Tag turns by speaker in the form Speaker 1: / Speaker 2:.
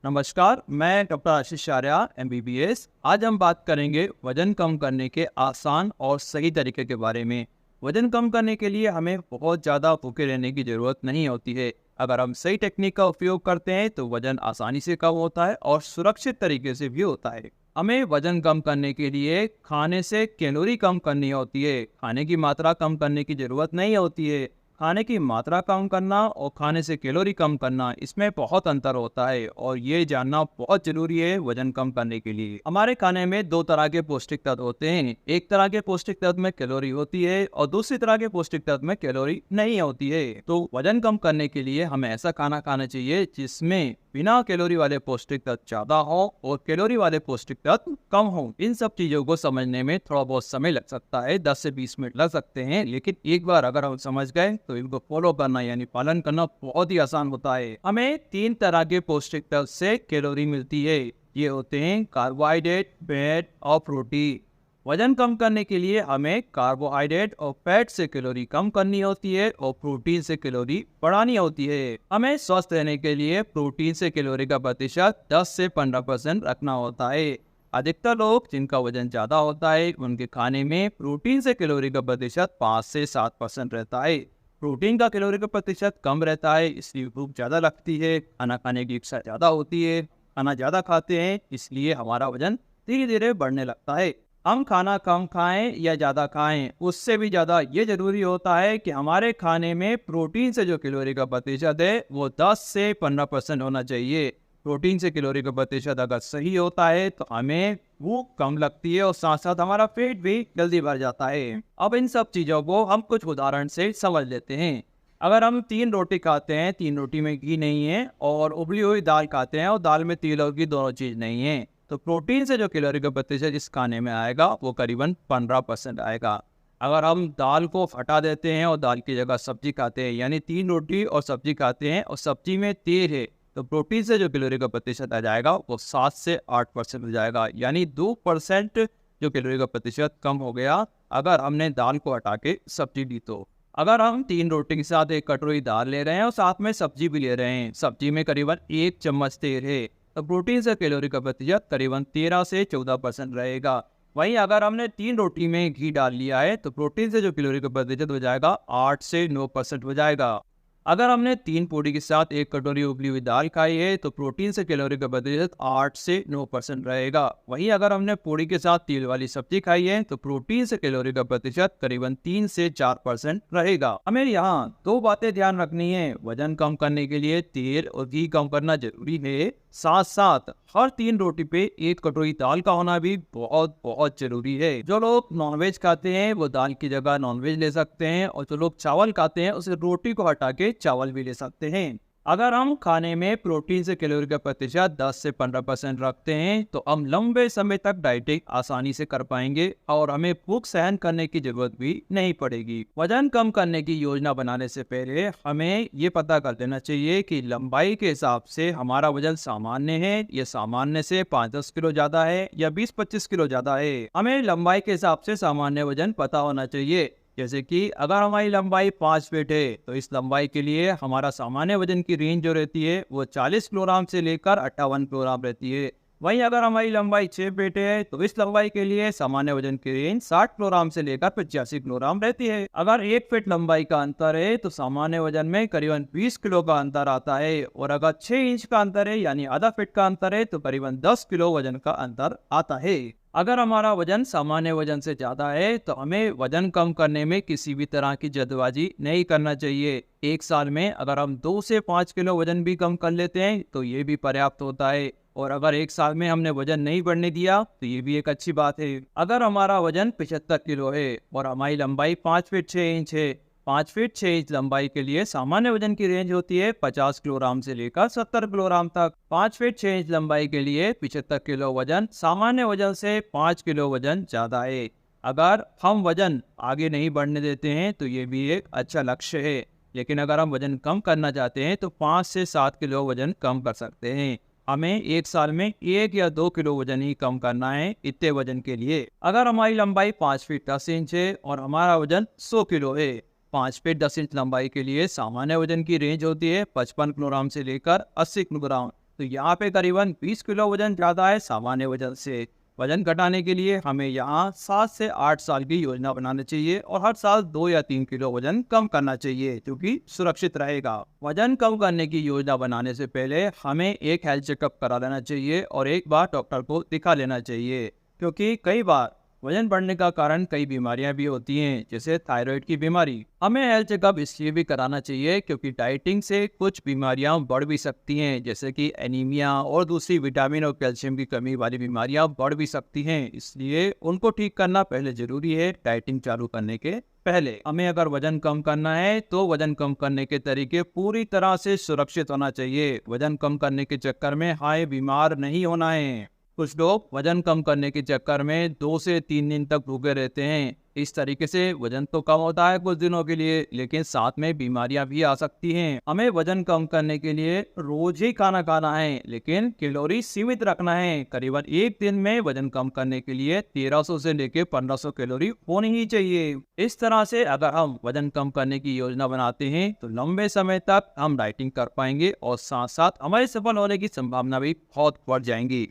Speaker 1: नमस्कार, मैं डॉक्टर आशीष आर्या MBBS। आज हम बात करेंगे वजन कम करने के आसान और सही तरीके के बारे में। वजन कम करने के लिए हमें बहुत ज़्यादा भूखे रहने की ज़रूरत नहीं होती है। अगर हम सही टेक्निक का उपयोग करते हैं तो वजन आसानी से कम होता है और सुरक्षित तरीके से भी होता है। हमें वजन कम करने के लिए खाने से कैलोरी कम करनी होती है, खाने की मात्रा कम करने की ज़रूरत नहीं होती है। खाने की मात्रा कम करना और खाने से कैलोरी कम करना, इसमें बहुत अंतर होता है और ये जानना बहुत जरूरी है वजन कम करने के लिए। हमारे खाने में दो तरह के पौष्टिक तत्व होते हैं। एक तरह के पौष्टिक तत्व में कैलोरी होती है और दूसरी तरह के पौष्टिक तत्व में कैलोरी नहीं होती है। तो वजन कम करने के लिए हमें ऐसा खाना खाना चाहिए जिसमें बिना कैलोरी वाले पौष्टिक तत्व ज्यादा हो और कैलोरी वाले पौष्टिक तत्व कम हो। इन सब चीजों को समझने में थोड़ा बहुत समय लग सकता है, 10 से 20 मिनट लग सकते हैं, लेकिन एक बार अगर हम समझ गए तो इनको फॉलो करना यानी पालन करना बहुत ही आसान होता है। हमें 3 तरह के पौष्टिक तत्व से कैलोरी मिलती है। ये होते हैं कार्बोहाइड्रेट, फैट और प्रोटीन। वजन कम करने के लिए हमें कार्बोहाइड्रेट और फैट से कैलोरी कम करनी होती है और प्रोटीन से कैलोरी बढ़ानी होती है। हमें स्वस्थ रहने के लिए प्रोटीन से कैलोरी का प्रतिशत 10 से 15% रखना होता है। अधिकतर लोग जिनका वजन ज्यादा होता है उनके खाने में प्रोटीन से कैलोरी का प्रतिशत 5 से 7% रहता है। प्रोटीन का कैलोरी का प्रतिशत कम रहता है, इसलिए भूख ज्यादा लगती है, खाना खाने की इच्छा ज्यादा होती है। खाना ज्यादा खाते हैं इसलिए हमारा वजन धीरे धीरे बढ़ने लगता है। हम खाना कम खाएं या ज़्यादा खाएं, उससे भी ज़्यादा ये ज़रूरी होता है कि हमारे खाने में प्रोटीन से जो कैलोरी का प्रतिशत है वो 10 से 15% होना चाहिए। प्रोटीन से कैलोरी का प्रतिशत अगर सही होता है तो हमें भूख कम लगती है और साथ साथ हमारा पेट भी जल्दी भर जाता है। अब इन सब चीज़ों को हम कुछ उदाहरण से समझ लेते हैं। अगर हम 3 रोटी खाते हैं, 3 रोटी में घी नहीं है, और उबली हुई दाल खाते हैं और दाल में तेल और घी दोनों चीज़ नहीं है, तो प्रोटीन से जो कैलोरी का प्रतिशत इस खाने में आएगा वो करीबन 15% आएगा। अगर हम दाल को हटा देते हैं और दाल की जगह सब्जी खाते हैं, यानी 3 रोटी और सब्जी खाते हैं और सब्जी में तेल है, तो प्रोटीन से जो कैलोरी का प्रतिशत आ जाएगा वो 7 से 8% हो जाएगा, यानी 2% जो कैलोरी का प्रतिशत कम हो गया अगर हमने दाल को हटा के सब्जी ली तो। अगर हम 3 रोटी के साथ एक कटोरी दाल ले रहे हैं और साथ में सब्जी भी ले रहे हैं, सब्जी में करीबन 1 चम्मच तेल है, तो प्रोटीन से कैलोरी का प्रतिशत करीबन 13 से 14% रहेगा। वहीं अगर हमने 3 रोटी में घी डाल लिया है तो प्रोटीन से जो कैलोरी का प्रतिशत हो जाएगा 8 से 9% हो जाएगा। अगर हमने 3 पूड़ी के साथ एक कटोरी उबली हुई दाल खाई है तो प्रोटीन से कैलोरी का प्रतिशत 8 से 9% रहेगा। वहीं अगर हमने पूड़ी के साथ तेल वाली सब्जी खाई है तो प्रोटीन से कैलोरी का प्रतिशत करीबन 3 से 4% रहेगा। हमें यहाँ 2 बातें ध्यान रखनी है। वजन कम करने के लिए तेल और घी कम करना जरूरी है, साथ साथ हर 3 रोटी पे 1 कटोरी दाल का होना भी बहुत बहुत जरूरी है। जो लोग नॉनवेज खाते हैं वो दाल की जगह नॉनवेज ले सकते हैं, और जो लोग चावल खाते हैं उसे रोटी को हटा के चावल भी ले सकते हैं। अगर हम खाने में प्रोटीन से कैलोरी का प्रतिशत 10 से 15% रखते हैं तो हम लंबे समय तक डाइटिंग आसानी से कर पाएंगे और हमें भूख सहन करने की जरूरत भी नहीं पड़ेगी। वजन कम करने की योजना बनाने से पहले हमें ये पता कर लेना चाहिए कि लंबाई के हिसाब से हमारा वजन सामान्य है, या सामान्य से 5-10 किलो ज्यादा है या 20-25 किलो ज्यादा है। हमें लंबाई के हिसाब से सामान्य वजन पता होना चाहिए। जैसे कि अगर हमारी लंबाई 5 फीट है तो इस लंबाई के लिए हमारा सामान्य वजन की रेंज जो रहती है वो 40 किलोग्राम से लेकर 58 किलोग्राम रहती है। वहीं अगर हमारी लंबाई 6 फीट है तो इस लंबाई के लिए सामान्य वजन की रेंज 60 किलोग्राम से लेकर 85 किलोग्राम रहती है। अगर 1 फीट लंबाई का अंतर है तो सामान्य वजन में करीबन 20 किलो का अंतर आता है, और अगर 6 इंच का अंतर है यानी आधा फीट का अंतर है तो करीबन 10 किलो वजन का अंतर आता है। अगर हमारा वजन सामान्य वजन से ज्यादा है तो हमें वजन कम करने में किसी भी तरह की जल्दबाजी नहीं करना चाहिए। 1 साल में अगर हम 2 से 5 किलो वजन भी कम कर लेते हैं तो ये भी पर्याप्त होता है, और अगर 1 साल में हमने वजन नहीं बढ़ने दिया तो ये भी एक अच्छी बात है। अगर हमारा वजन 75 किलो है और हमारी लंबाई 5 फीट 6 इंच है, 5 फीट 6 इंच लंबाई के लिए सामान्य वजन की रेंज होती है 50 किलोग्राम से लेकर 70 किलोग्राम तक। 5 फीट 6 इंच लंबाई के लिए 75 किलो वजन सामान्य वजन से 5 किलो वजन ज्यादा है। अगर हम वजन आगे नहीं बढ़ने देते हैं तो ये भी एक अच्छा लक्ष्य है, लेकिन अगर हम वजन कम करना चाहते हैं तो 5 से 7 किलो वजन कम कर सकते हैं। हमें 1 साल में 1 या 2 किलो वजन ही कम करना है इतने वजन के लिए। अगर हमारी लंबाई 5 फीट 10 इंच है और हमारा वजन 100 किलो है, 5 फीट 10 इंच लंबाई के लिए सामान्य वजन की रेंज होती है 55 किलोग्राम से लेकर 80 किलोग्राम। तो यहाँ पे करीबन 20 किलो वजन ज़्यादा है सामान्य वजन से। वजन घटाने के लिए हमें यहाँ 7 से 8 साल की योजना बनानी चाहिए और हर साल 2 या 3 किलो वजन कम करना चाहिए, जो कि सुरक्षित रहेगा। वजन कम करने की योजना बनाने से पहले हमें एक हेल्थ चेकअप करा लेना चाहिए और एक बार डॉक्टर को दिखा लेना चाहिए, क्योंकि कई बार वजन बढ़ने का कारण कई बीमारियां भी होती हैं, जैसे थायराइड की बीमारी। हमें हेल्थ चेकअप इसलिए भी कराना चाहिए क्योंकि डाइटिंग से कुछ बीमारियां बढ़ भी सकती हैं, जैसे कि एनीमिया और दूसरी विटामिन और कैल्शियम की कमी वाली बीमारियां बढ़ भी सकती हैं। इसलिए उनको ठीक करना पहले जरूरी है डाइटिंग चालू करने के पहले। हमें अगर वजन कम करना है तो वजन कम करने के तरीके पूरी तरह से सुरक्षित होना चाहिए। वजन कम करने के चक्कर में हाय बीमार नहीं होना है। कुछ लोग वजन कम करने के चक्कर में 2 से 3 दिन तक भूखे रहते हैं। इस तरीके से वजन तो कम होता है कुछ दिनों के लिए, लेकिन साथ में बीमारियां भी आ सकती हैं। हमें वजन कम करने के लिए रोज ही खाना खाना है, लेकिन कैलोरी सीमित रखना है। करीबन एक दिन में वजन कम करने के लिए 1300 से लेकर 1500 कैलोरी होनी ही चाहिए। इस तरह से अगर हम वजन कम करने की योजना बनाते हैं तो लंबे समय तक हम डाइटिंग कर पाएंगे और साथ साथ हमारे सफल होने की संभावना भी बहुत बढ़ जाएंगी।